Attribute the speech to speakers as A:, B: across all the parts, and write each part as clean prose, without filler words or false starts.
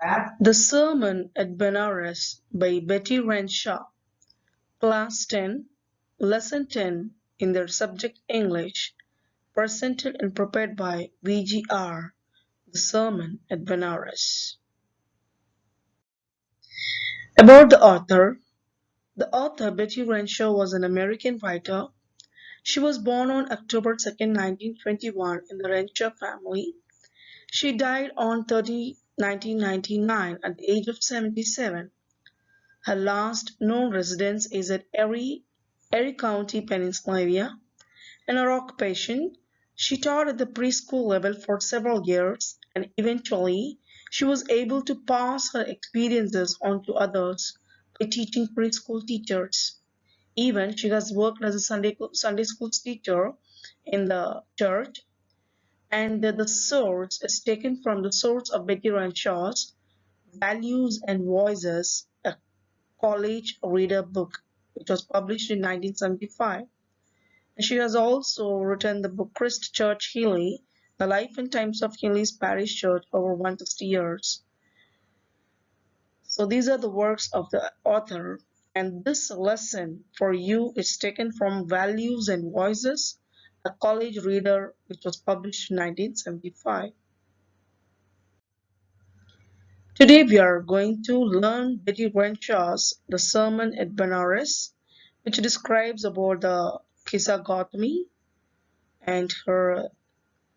A: The Sermon at Benares by Betty Renshaw, Class 10, Lesson 10 in their subject English, presented and prepared by VGR, The Sermon at Benares. About the author Betty Renshaw was an American writer. She was born on October 2nd, 1921 in the Renshaw family. She died on 1999 at the age of 77. Her last known residence is at Erie County, Pennsylvania. In her occupation, she taught at the preschool level for several years, and eventually she was able to pass her experiences on to others by teaching preschool teachers. Even she has worked as a Sunday school teacher in the church, and the source is taken from the source of Betty Renshaw's Values and Voices, a college reader book, which was published in 1975. And she has also written the book Christ Church Healy, The Life and Times of Healy's Parish Church over 160 years. So these are the works of the author, and this lesson for you is taken from Values and Voices, a college reader, which was published in 1975. Today we are going to learn Betty Renshaw's The Sermon at Benares, which describes about the Kisa Gotami and her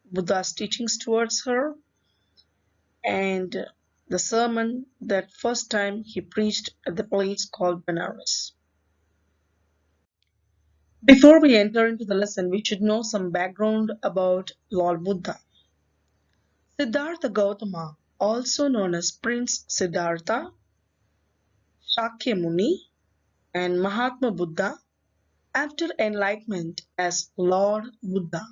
A: Buddha's teachings towards her, and the sermon that first time he preached at the place called Benares. Before we enter into the lesson, we should know some background about Lord Buddha. Siddhartha Gautama, also known as Prince Siddhartha, Shakyamuni, and Mahatma Buddha, after enlightenment as Lord Buddha.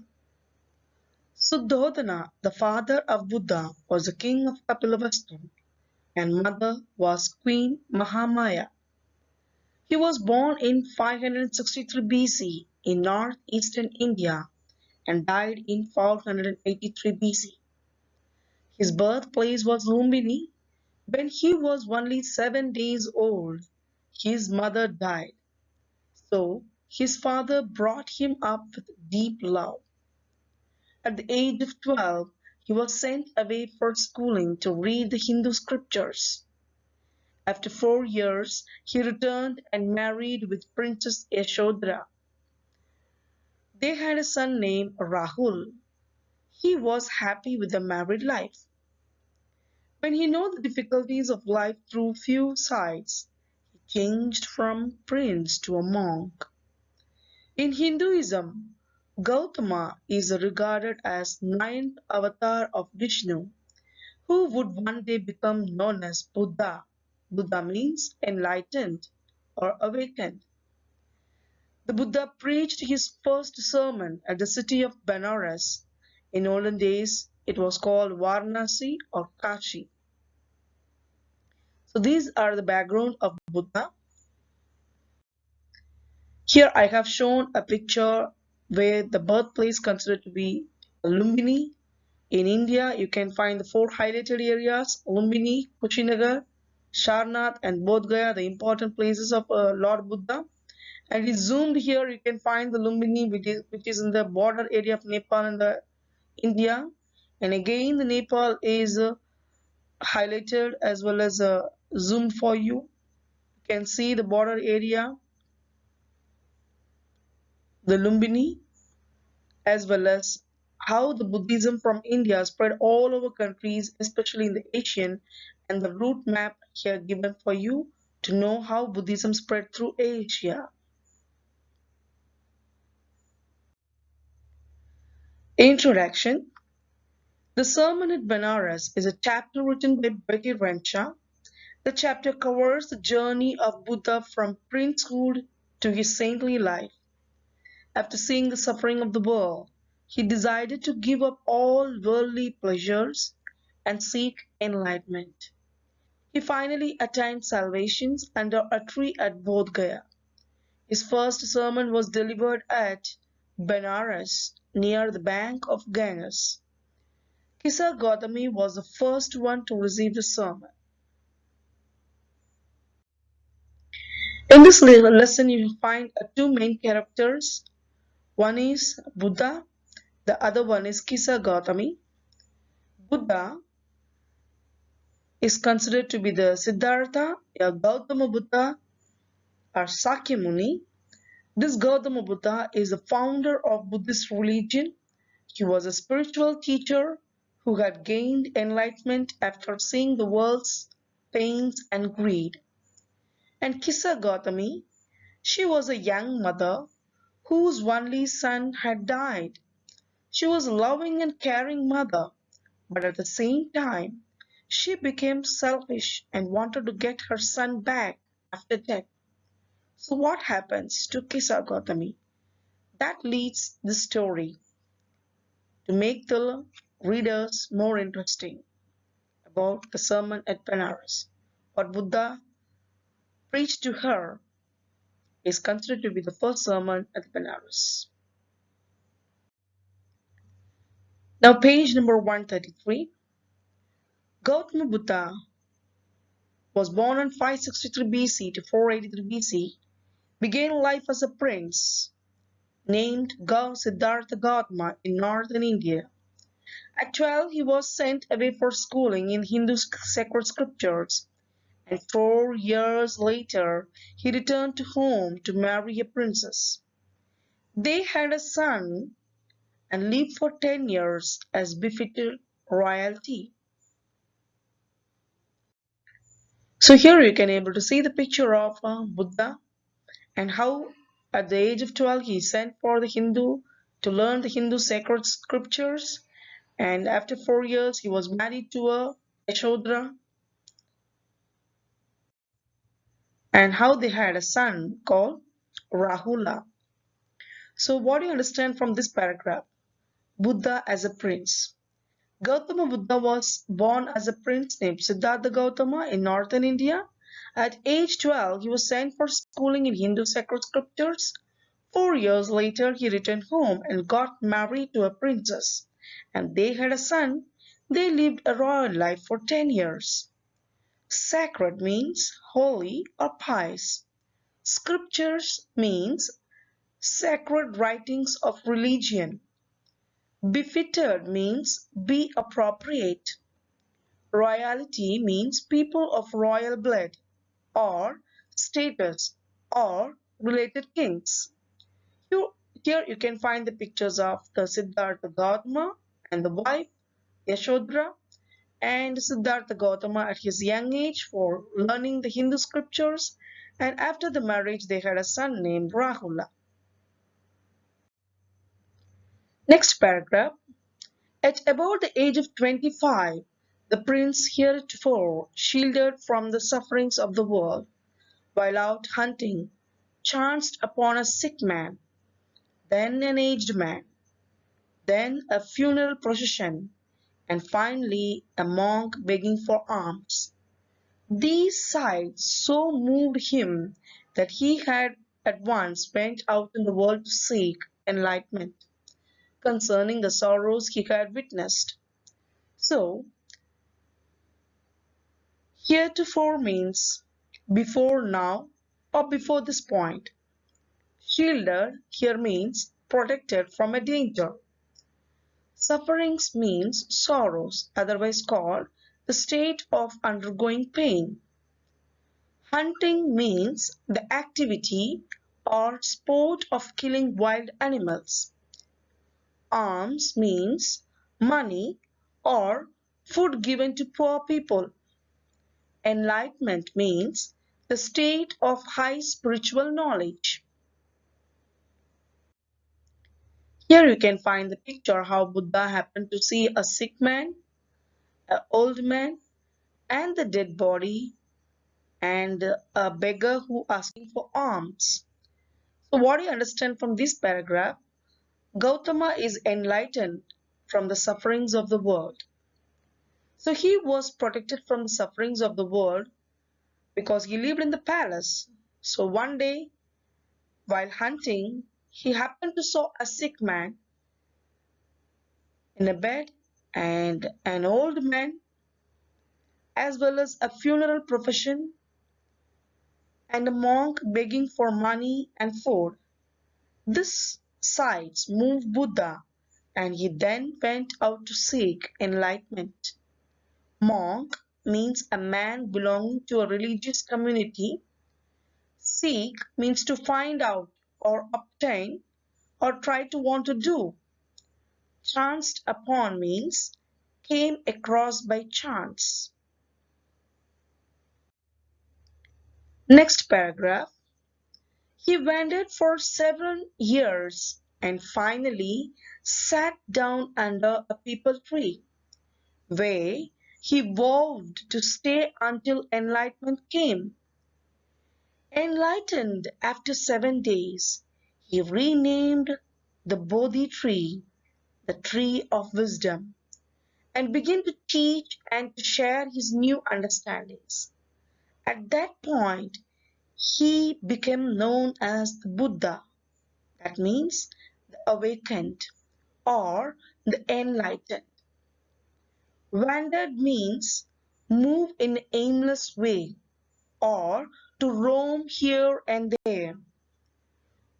A: Suddhodana, the father of Buddha, was the king of Kapilavastu, and mother was Queen Mahamaya. He was born in 563 BC in northeastern India and died in 483 BC. His birthplace was Lumbini. When he was only 7 days old, his mother died. So his father brought him up with deep love. At the age of 12, he was sent away for schooling to read the Hindu scriptures. After 4 years, he returned and married with Princess Yashodhara. They had a son named Rahul. He was happy with the married life. When he knew the difficulties of life through few sides, he changed from prince to a monk. In Hinduism, Gautama is regarded as ninth avatar of Vishnu, who would one day become known as Buddha. Buddha means enlightened or awakened. The Buddha preached his first sermon at the city of Benares. In olden days, it was called Varanasi or Kashi. So these are the background of Buddha. Here I have shown a picture where the birthplace considered to be Lumbini. In India, you can find the 4 highlighted areas: Lumbini, Kushinagar, Sharnath, and Bodh Gaya, the important places of Lord Buddha. And it's zoomed here, you can find the Lumbini, which is in the border area of Nepal and the India. And again, the Nepal is highlighted as well as zoomed for you. You can see the border area, the Lumbini, as well as how the Buddhism from India spread all over countries, especially in the Asian, and the route map here given for you to know how Buddhism spread through Asia. Introduction. The Sermon at Benares is a chapter written by Betty Renshaw. The chapter covers the journey of Buddha from princehood to his saintly life. After seeing the suffering of the world, he decided to give up all worldly pleasures and seek enlightenment. He finally attained salvation under a tree at Bodh Gaya. His first sermon was delivered at Benares, near the bank of Ganges. Kisa Gotami was the first one to receive the sermon. In this lesson, you will find two main characters. One is Buddha, the other one is Kisa Gotami. Buddha is considered to be the Siddhartha, a Gautama Buddha, or Sakyamuni. This Gautama Buddha is the founder of Buddhist religion. He was a spiritual teacher who had gained enlightenment after seeing the world's pains and greed. And Kisa Gotami, she was a young mother whose only son had died. She was a loving and caring mother, but at the same time, she became selfish and wanted to get her son back after death. So what happens to Kisa Gotami? That leads the story to make the readers more interesting about the sermon at Benares. What Buddha preached to her is considered to be the first sermon at Benares. Now, page number 133. Gautama Buddha was born on 563 BC to 483 BC, began life as a prince named Siddhartha Gautama in northern India. At 12, he was sent away for schooling in Hindu sacred scriptures, and 4 years later, he returned to home to marry a princess. They had a son and lived for 10 years as befitted royalty. So here you can able to see the picture of Buddha and how at the age of 12 he sent for the Hindu to learn the Hindu sacred scriptures, and after 4 years he was married to a Yashodhara, and how they had a son called Rahula. So what do you understand from this paragraph? Buddha as a prince. Gautama Buddha was born as a prince named Siddhartha Gautama in northern India. At age 12, he was sent for schooling in Hindu sacred scriptures. 4 years later, he returned home and got married to a princess, and they had a son. They lived a royal life for 10 years. Sacred means holy or pious. Scriptures means sacred writings of religion. Befitted means be appropriate. Royalty means people of royal blood or status or related kings. You, here you can find the pictures of the Siddhartha Gautama and the wife Yashodhara, and Siddhartha Gautama at his young age for learning the Hindu scriptures, and after the marriage they had a son named Rahula. Next paragraph. At about the age of 25, the prince heretofore shielded from the sufferings of the world, while out hunting, chanced upon a sick man, then an aged man, then a funeral procession, and finally a monk begging for alms. These sights so moved him that he had at once went out in the world to seek enlightenment concerning the sorrows he had witnessed. So, heretofore means before now or before this point. Shielded here means protected from a danger. Sufferings means sorrows, otherwise called the state of undergoing pain. Hunting means the activity or sport of killing wild animals. Alms means money or food given to poor people. Enlightenment means the state of high spiritual knowledge. Here you can find the picture how Buddha happened to see a sick man, an old man, and the dead body, and a beggar who asking for alms. So what do you understand from this paragraph? Gautama is enlightened from the sufferings of the world. So he was protected from the sufferings of the world because he lived in the palace. So one day, while hunting, he happened to saw a sick man in a bed and an old man, as well as a funeral procession and a monk begging for money and food. This sights moved Buddha, and he then went out to seek enlightenment. Monk means a man belonging to a religious community. Seek means to find out or obtain or try to want to do. Chanced upon means came across by chance. Next paragraph. He wandered for several years and finally sat down under a peepal tree, where he vowed to stay until enlightenment came. Enlightened after 7 days, he renamed the Bodhi tree the tree of wisdom and began to teach and to share his new understandings. At that point, he became known as the Buddha, that means the awakened or the enlightened. Wandered means move in an aimless way or to roam here and there.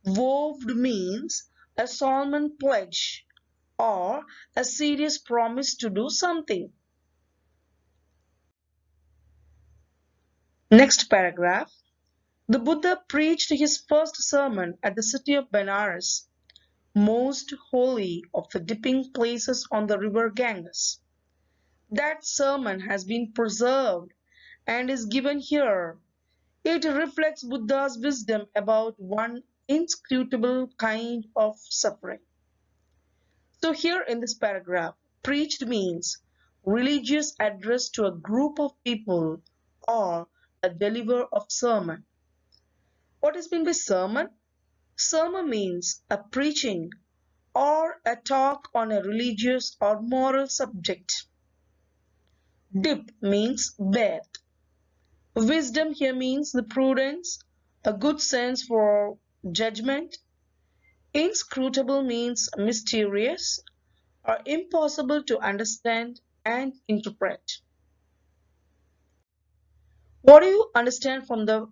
A: Vowed means a solemn pledge or a serious promise to do something. Next paragraph. The Buddha preached his first sermon at the city of Benares, most holy of the dipping places on the river Ganges. That sermon has been preserved and is given here. It reflects Buddha's wisdom about one inscrutable kind of suffering. So here in this paragraph, preached means religious address to a group of people or a deliver of sermon. What is meant by sermon? Sermon means a preaching or a talk on a religious or moral subject. Dip means bath. Wisdom here means the prudence, a good sense for judgment. Inscrutable means mysterious or impossible to understand and interpret. What do you understand from the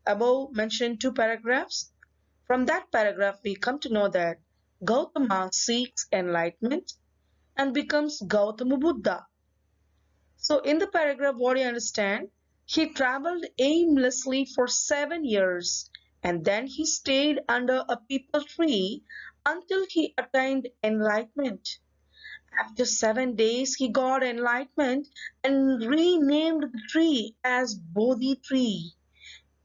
A: above mentioned two paragraphs? From that paragraph, we come to know that Gautama seeks enlightenment and becomes Gautama Buddha. So, in the paragraph, what do you understand? He traveled aimlessly for 7 years and then he stayed under a peepal tree until he attained enlightenment. After 7 days, he got enlightenment and renamed the tree as Bodhi tree.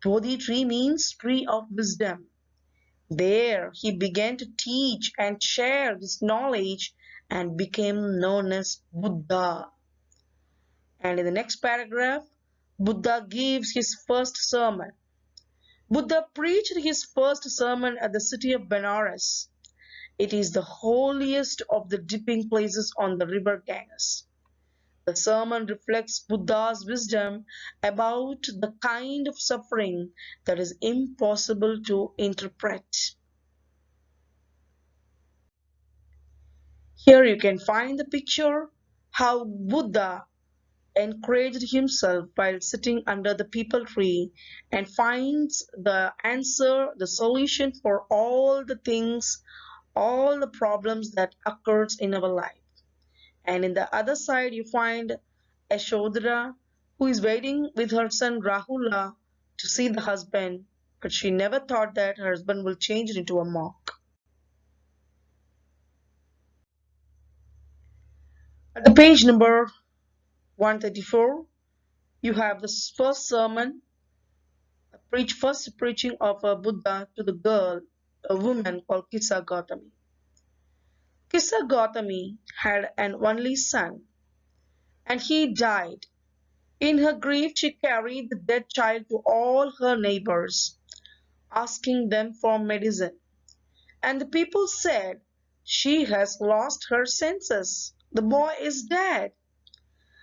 A: Bodhi tree means tree of wisdom. There, he began to teach and share his knowledge and became known as Buddha. And in the next paragraph, Buddha gives his first sermon. Buddha preached his first sermon at the city of Benares. It is the holiest of the dipping places on the river Ganges. The sermon reflects Buddha's wisdom about the kind of suffering that is impossible to interpret. Here you can find the picture how Buddha encouraged himself while sitting under the peepal tree and finds the answer, the solution for all the things, all the problems that occurs in our life. And in the other side, you find Yashodhara, who is waiting with her son Rahula to see the husband, but she never thought that her husband will change into a monk. At the page number 134, you have the first sermon, first preaching of a Buddha to the girl, a woman called Kisa Gotami. Kisa Gotami had an only son, and he died. In her grief, she carried the dead child to all her neighbors, asking them for medicine. And the people said, "She has lost her senses. The boy is dead."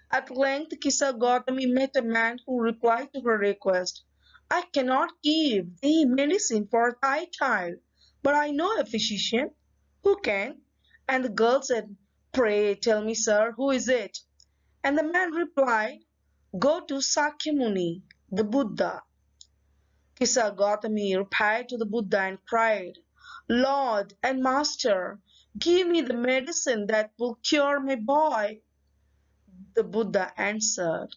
A: At length, Kisa Gotami met a man who replied to her request, "I cannot give thee medicine for thy child, but I know a physician who can." And the girl said, "Pray tell me, sir, who is it?" And the man replied, "Go to Sakyamuni, the Buddha." Kisa Gotami replied to the Buddha and cried, Lord and Master, give me the medicine that will cure my boy. The Buddha answered,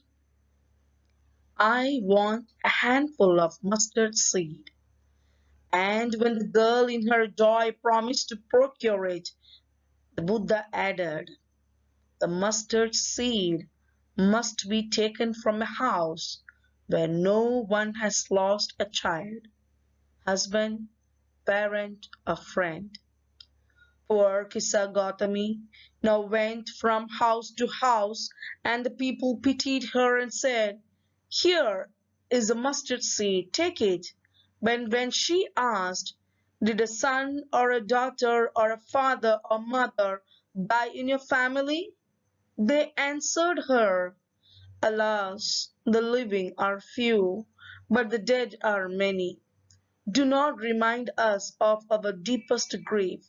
A: I want a handful of mustard seed. And when the girl in her joy promised to procure it, the Buddha added, the mustard seed must be taken from a house where no one has lost a child, husband, parent, or friend. Poor Kisa Gotami now went from house to house, and the people pitied her and said, Here is a mustard seed, take it. When she asked, Did a son or a daughter or a father or mother die in your family? They answered her, Alas, the living are few, but the dead are many. Do not remind us of our deepest grief.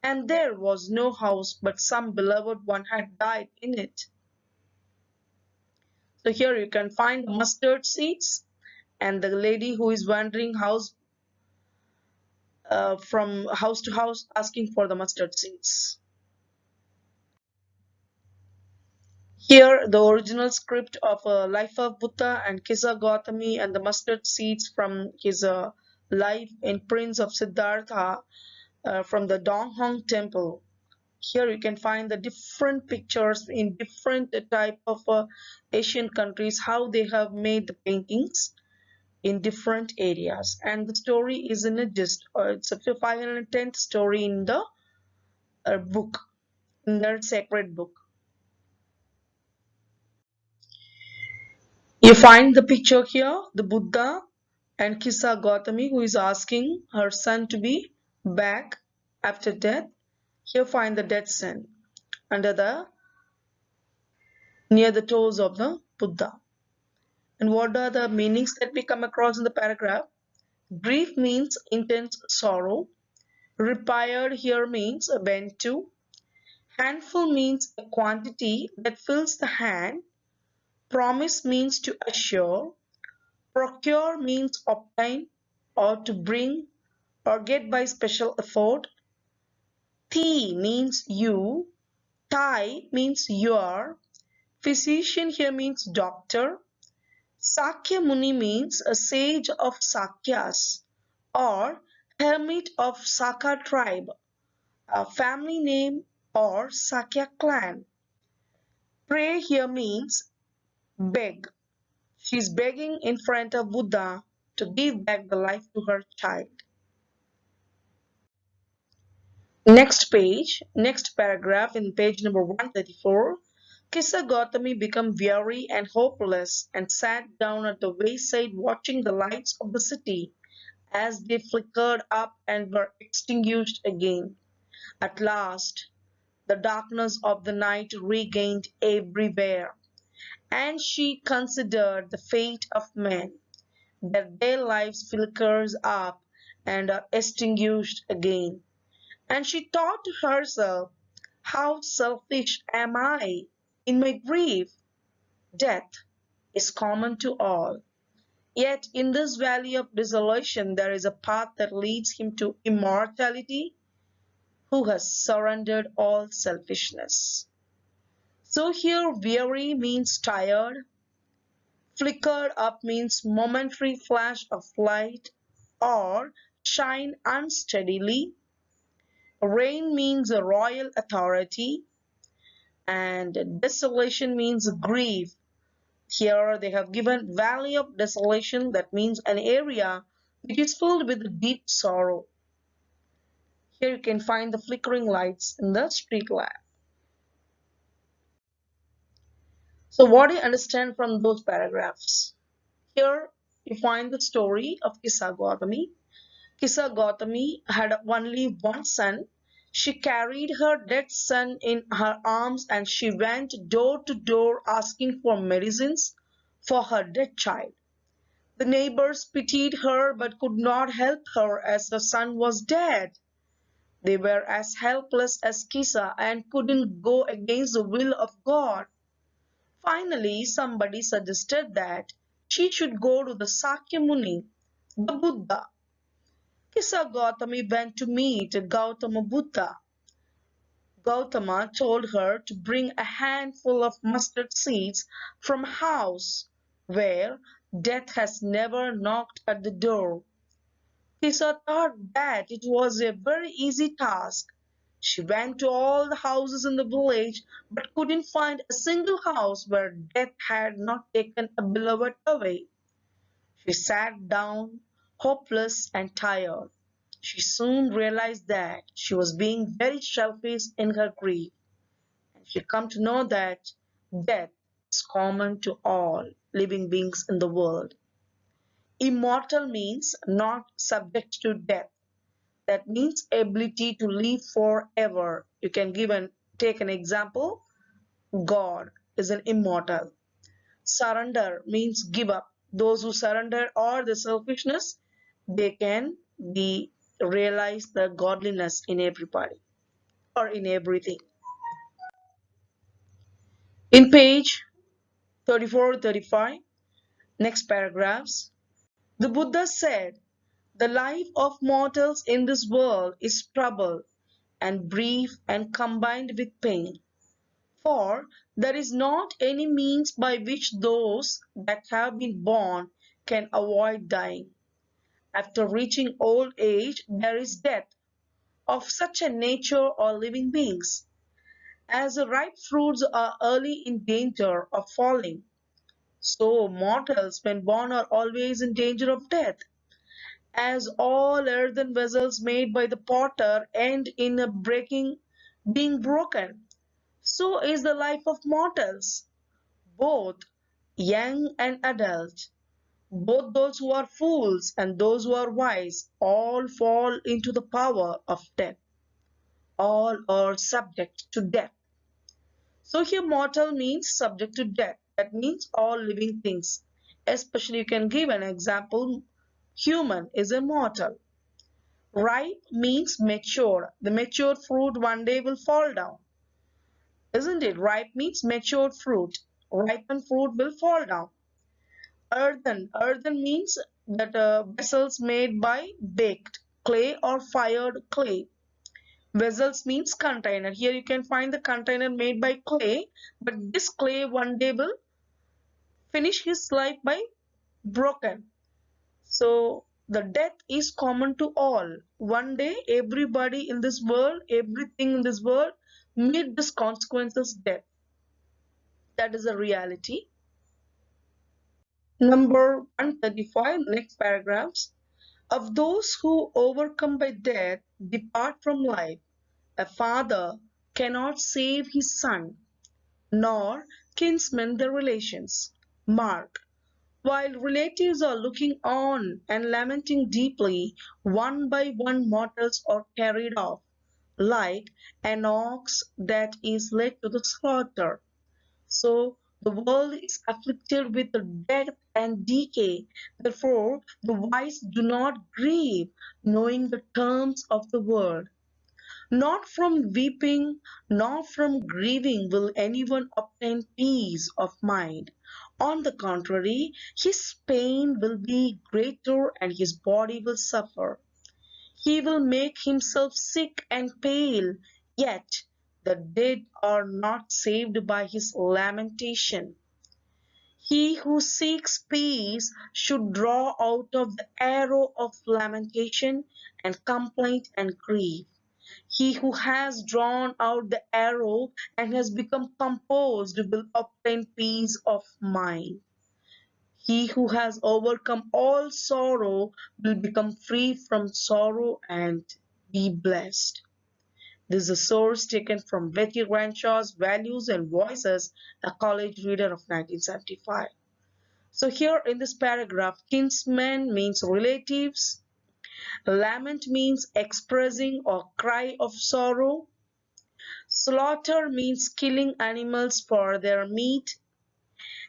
A: And there was no house, but some beloved one had died in it. So here you can find the mustard seeds and the lady who is wandering house from house to house asking for the mustard seeds. Here, the original script of Life of Buddha and Kisa Gotami and the mustard seeds from his life in Prince of Siddhartha from the Donghong Temple. Here you can find the different pictures in different type of Asian countries, how they have made the paintings in different areas. And the story is in a gist, it's a 510th story in the book, in their sacred book. You find the picture here, the Buddha and Kisa Gotami who is asking her son to be back after death. Here find the dead son under the near the toes of the Buddha. And what are the meanings that we come across in the paragraph? Grief means intense sorrow. Repired here means bent to. Handful means a quantity that fills the hand. Promise means to assure. Procure means obtain or to bring or get by special effort. Thee means you. Thai means your. Physician here means doctor. Sakya Muni means a sage of Sakyas or hermit of Saka tribe, a family name or Sakya clan. Pray here means beg. She's begging in front of Buddha to give back the life to her child. Next paragraph in page number 134. Kisa Gotami became weary and hopeless and sat down at the wayside watching the lights of the city as they flickered up and were extinguished again. At last, the darkness of the night regained everywhere, and she considered the fate of men, that their lives flickers up and are extinguished again. And she thought to herself, how selfish am I in my grief? Death is common to all. Yet in this valley of desolation there is a path that leads him to immortality who has surrendered all selfishness. So here weary means tired, flickered up means momentary flash of light or shine unsteadily. Rain means a royal authority and desolation means grief. Here they have given valley of desolation, that means an area which is filled with deep sorrow. Here you can find the flickering lights in the street lamp. So what do you understand from those paragraphs? Here you find the story of Kisa Gotami. Kisa Gotami had only one son. She carried her dead son in her arms and she went door to door asking for medicines for her dead child. The neighbors pitied her but could not help her as her son was dead. They were as helpless as Kisa and couldn't go against the will of God. Finally, somebody suggested that she should go to the Sakya Muni. The Buddha. Kisa Gotami went to meet Gautama Buddha. Gautama told her to bring a handful of mustard seeds from a house where death has never knocked at the door. Kisa thought that it was a very easy task. She went to all the houses in the village but couldn't find a single house where death had not taken a beloved away. She sat down, hopeless and tired. She soon realized that she was being very selfish in her grief, and she come to know that death is common to all living beings in the world. Immortal means not subject to death. That means ability to live forever. You can take an example. God is an immortal. Surrender means give up. Those who surrender all the selfishness, they can be realize the godliness in everybody or in everything. In page 34, 35, next paragraphs, the Buddha said, the life of mortals in this world is trouble and brief and combined with pain. For there is not any means by which those that have been born can avoid dying. After reaching old age, there is death of such a nature or living beings. As the ripe fruits are early in danger of falling, so mortals when born are always in danger of death. As all earthen vessels made by the potter end in a being broken, so is the life of mortals, both young and adult. Both those who are fools and those who are wise all fall into the power of death. All are subject to death. So here mortal means subject to death. That means all living things. Especially you can give an example. Human is immortal. Ripe means mature. The matured fruit one day will fall down. Isn't it? Ripe means matured fruit. Ripened fruit will fall down. Earthen. Earthen means that vessels made by baked clay or fired clay. Vessels means container. Here you can find the container made by clay, but this clay one day will finish his life by broken. So the death is common to all. One day everybody in this world, everything in this world meet this consequences death. That is a reality. Number 135, next paragraphs. Of those who overcome by death depart from life, a father cannot save his son, nor kinsmen their relations. Mark, while relatives are looking on and lamenting deeply, one by one mortals are carried off, like an ox that is led to the slaughter. So the world is afflicted with death and decay. Therefore, the wise do not grieve, knowing the terms of the world. Not from weeping, nor from grieving will anyone obtain peace of mind. On the contrary, his pain will be greater and his body will suffer. He will make himself sick and pale, yet the dead are not saved by his lamentation. He who seeks peace should draw out of the arrow of lamentation and complaint and grief. He who has drawn out the arrow and has become composed will obtain peace of mind. He who has overcome all sorrow will become free from sorrow and be blessed. This is a source taken from Betty Renshaw's Values and Voices, a college reader of 1975. So here in this paragraph, kinsmen means relatives, lament means expressing or cry of sorrow, slaughter means killing animals for their meat,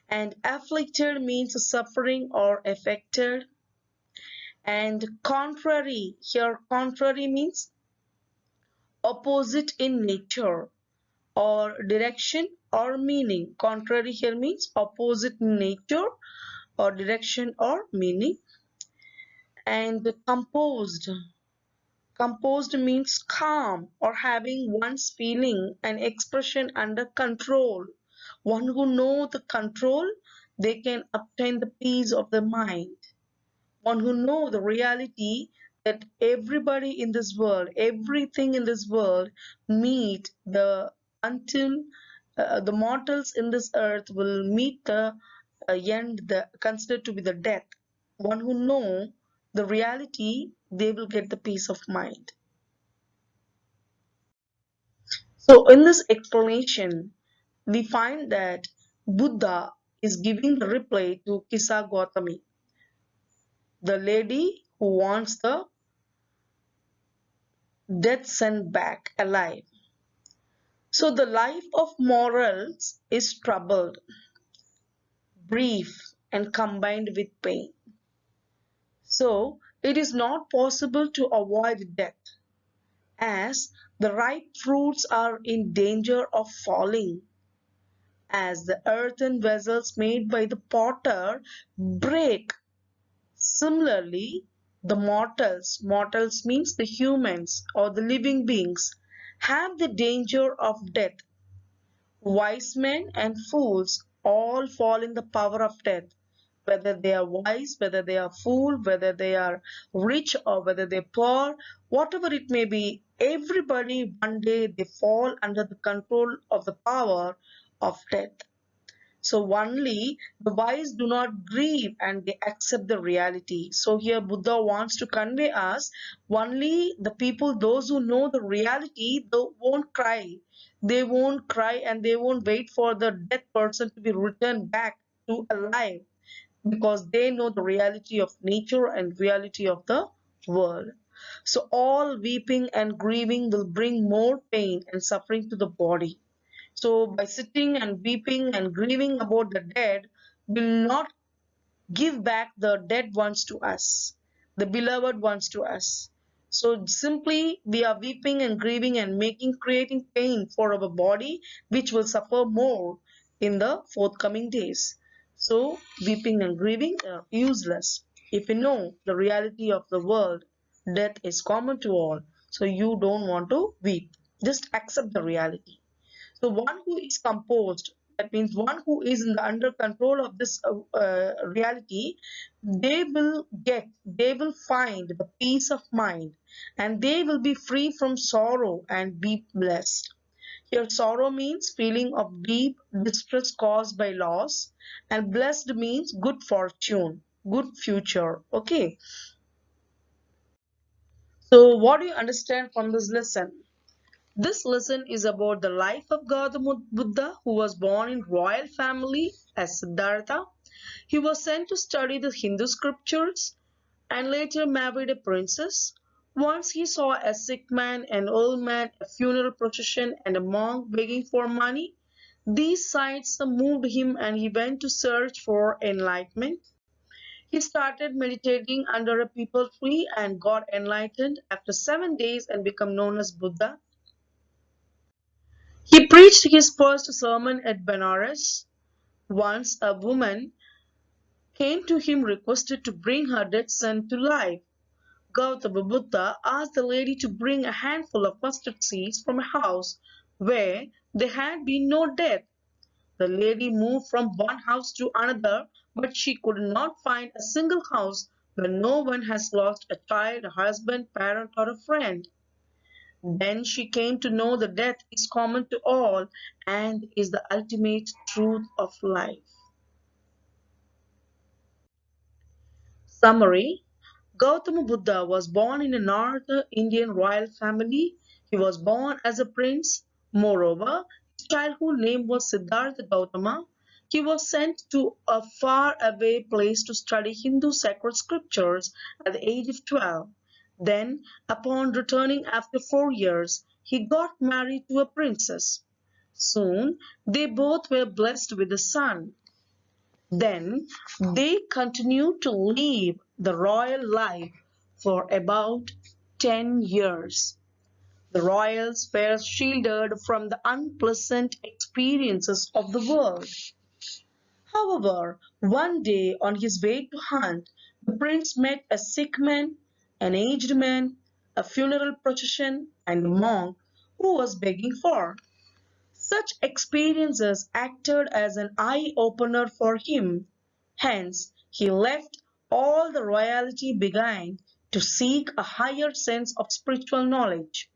A: and afflicted means suffering or affected. And contrary, here contrary means opposite in nature or direction or meaning. Contrary here means opposite in nature or direction or meaning. And composed. Composed means calm or having one's feeling and expression under control. One who know the control, they can obtain the peace of the mind. One who know the reality that everybody in this world, everything in this world meet the until the mortals in this earth will meet the end, the considered to be the death. One who know the reality, they will get the peace of mind. So in this explanation, we find that Buddha is giving the reply to Kisa Gotami, the lady who wants the death sent back alive. So the life of morals is troubled, brief, and combined with pain. So it is not possible to avoid death, as the ripe fruits are in danger of falling, as the earthen vessels made by the potter break. Similarly, the mortals means the humans or the living beings, have the danger of death. Wise men and fools all fall in the power of death, whether they are wise, whether they are fool, whether they are rich or whether they're poor, whatever it may be, everybody one day they fall under the control of the power of death. So only the wise do not grieve and they accept the reality. So here Buddha wants to convey us only the people, those who know the reality, they won't cry. They won't cry and they won't wait for the dead person to be returned back to alive because they know the reality of nature and reality of the world. So all weeping and grieving will bring more pain and suffering to the body. So by sitting and weeping and grieving about the dead will not give back the dead ones to us, the beloved ones to us. So simply we are weeping and grieving and creating pain for our body, which will suffer more in the forthcoming days. So weeping and grieving are useless. If you know the reality of the world, death is common to all. So you don't want to weep. Just accept the reality. So one who is composed, that means one who is in the under control of this reality, they will find the peace of mind and they will be free from sorrow and be blessed. Here, sorrow means feeling of deep distress caused by loss, and blessed means good fortune, good future. Okay. So, what do you understand from this lesson? This lesson is about the life of Gautama Buddha, who was born in royal family as Siddhartha. He was sent to study the Hindu scriptures and later married a princess. Once he saw a sick man, an old man, a funeral procession, and a monk begging for money. These sights moved him and he went to search for enlightenment. He started meditating under a peepal tree and got enlightened after 7 days and became known as Buddha. He preached his first sermon at Benares. Once a woman came to him requested to bring her dead son to life. Gautama Buddha asked the lady to bring a handful of mustard seeds from a house where there had been no death. The lady moved from one house to another, but she could not find a single house where no one has lost a child, a husband, parent, or a friend. Then she came to know that death is common to all and is the ultimate truth of life. Summary: Gautama Buddha was born in a North Indian royal family. He was born as a prince. Moreover, his childhood name was Siddhartha Gautama. He was sent to a far away place to study Hindu sacred scriptures at the age of 12. Then, upon returning after 4 years, he got married to a princess. Soon, they both were blessed with a son. Then they continued to live the royal life for about 10 years. The royals were shielded from the unpleasant experiences of the world. However, one day on his way to hunt, The prince met a sick man, an aged man, a funeral procession, and a monk who was begging for. Such experiences acted as an eye-opener for him. Hence, he left all the royalty behind to seek a higher sense of spiritual knowledge.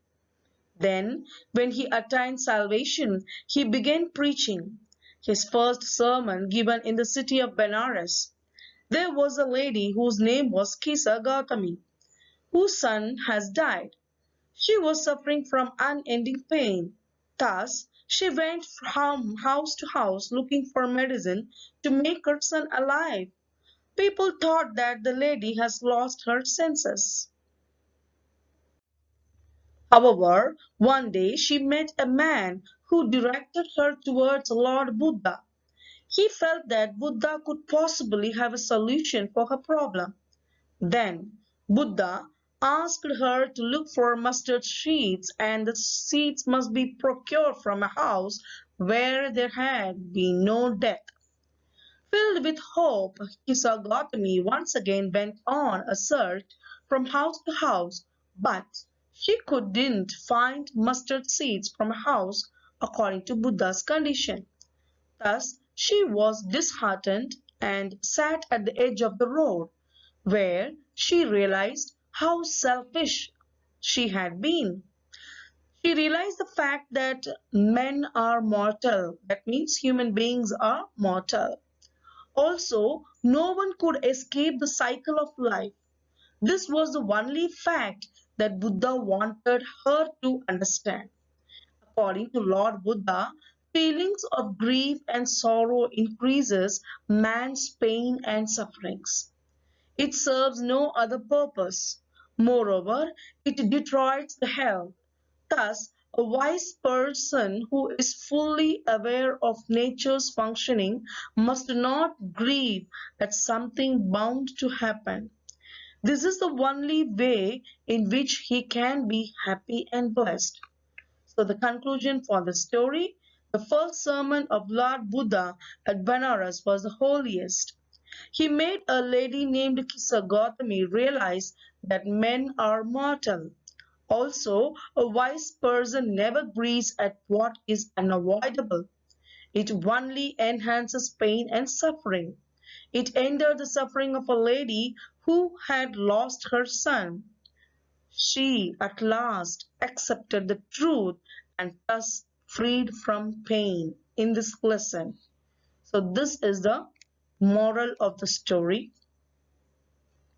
A: Then, when he attained salvation, he began preaching. His first sermon given in the city of Benares. There was a lady whose name was Kisa Gotami, whose son has died. She was suffering from unending pain. Thus, she went from house to house looking for medicine to make her son alive. People thought that the lady has lost her senses. However, one day she met a man who directed her towards Lord Buddha. He felt that Buddha could possibly have a solution for her problem. Then Buddha asked her to look for mustard seeds, and the seeds must be procured from a house where there had been no death. Filled with hope, Kisa Gotami once again went on a search from house to house, but she couldn't find mustard seeds from a house according to Buddha's condition. Thus she was disheartened and sat at the edge of the road, where she realized how selfish she had been. She realized the fact that men are mortal. That means human beings are mortal. Also, no one could escape the cycle of life. This was the only fact that Buddha wanted her to understand. According to Lord Buddha, feelings of grief and sorrow increases man's pain and sufferings. It serves no other purpose. Moreover, it destroys the health. Thus, a wise person who is fully aware of nature's functioning must not grieve at something bound to happen. This is the only way in which he can be happy and blessed. So, the conclusion for the story: the first sermon of Lord Buddha at Benares was the holiest. He made a lady named Kisa Gotami realize that men are mortal. Also, a wise person never grieves at what is unavoidable. It only enhances pain and suffering. It ended the suffering of a lady who had lost her son. She at last accepted the truth and thus freed from pain in this lesson. So, this is the moral of the story.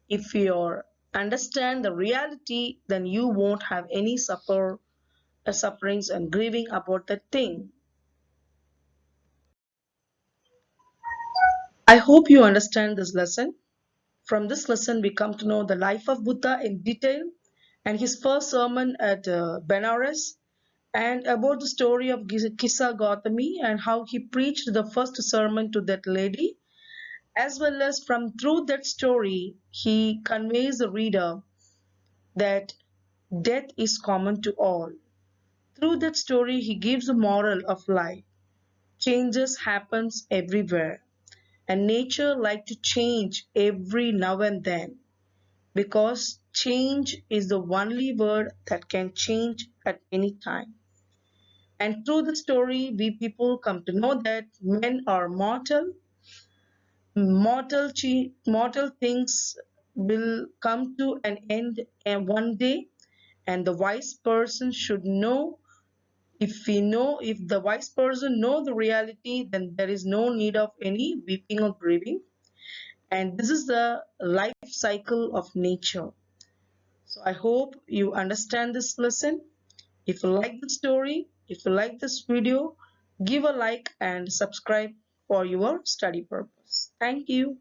A: If you understand the reality, then you won't have any sufferings and grieving about that thing. I hope you understand this lesson. From this lesson, we come to know the life of Buddha in detail and his first sermon at Benares, and about the story of Kisa Gotami and how he preached the first sermon to that lady, as well as from through that story, he conveys the reader that death is common to all. Through that story, he gives a moral of life. Changes happens everywhere, and nature like to change every now and then, because change is the only word that can change at any time. And through the story, we people come to know that men are mortal. Mortal things will come to an end and one day, and the wise person should know. If the wise person know the reality, then there is no need of any weeping or grieving. And this is the life cycle of nature. So I hope you understand this lesson. If you like the story, if you like this video, give a like and subscribe for your study purpose. Thank you.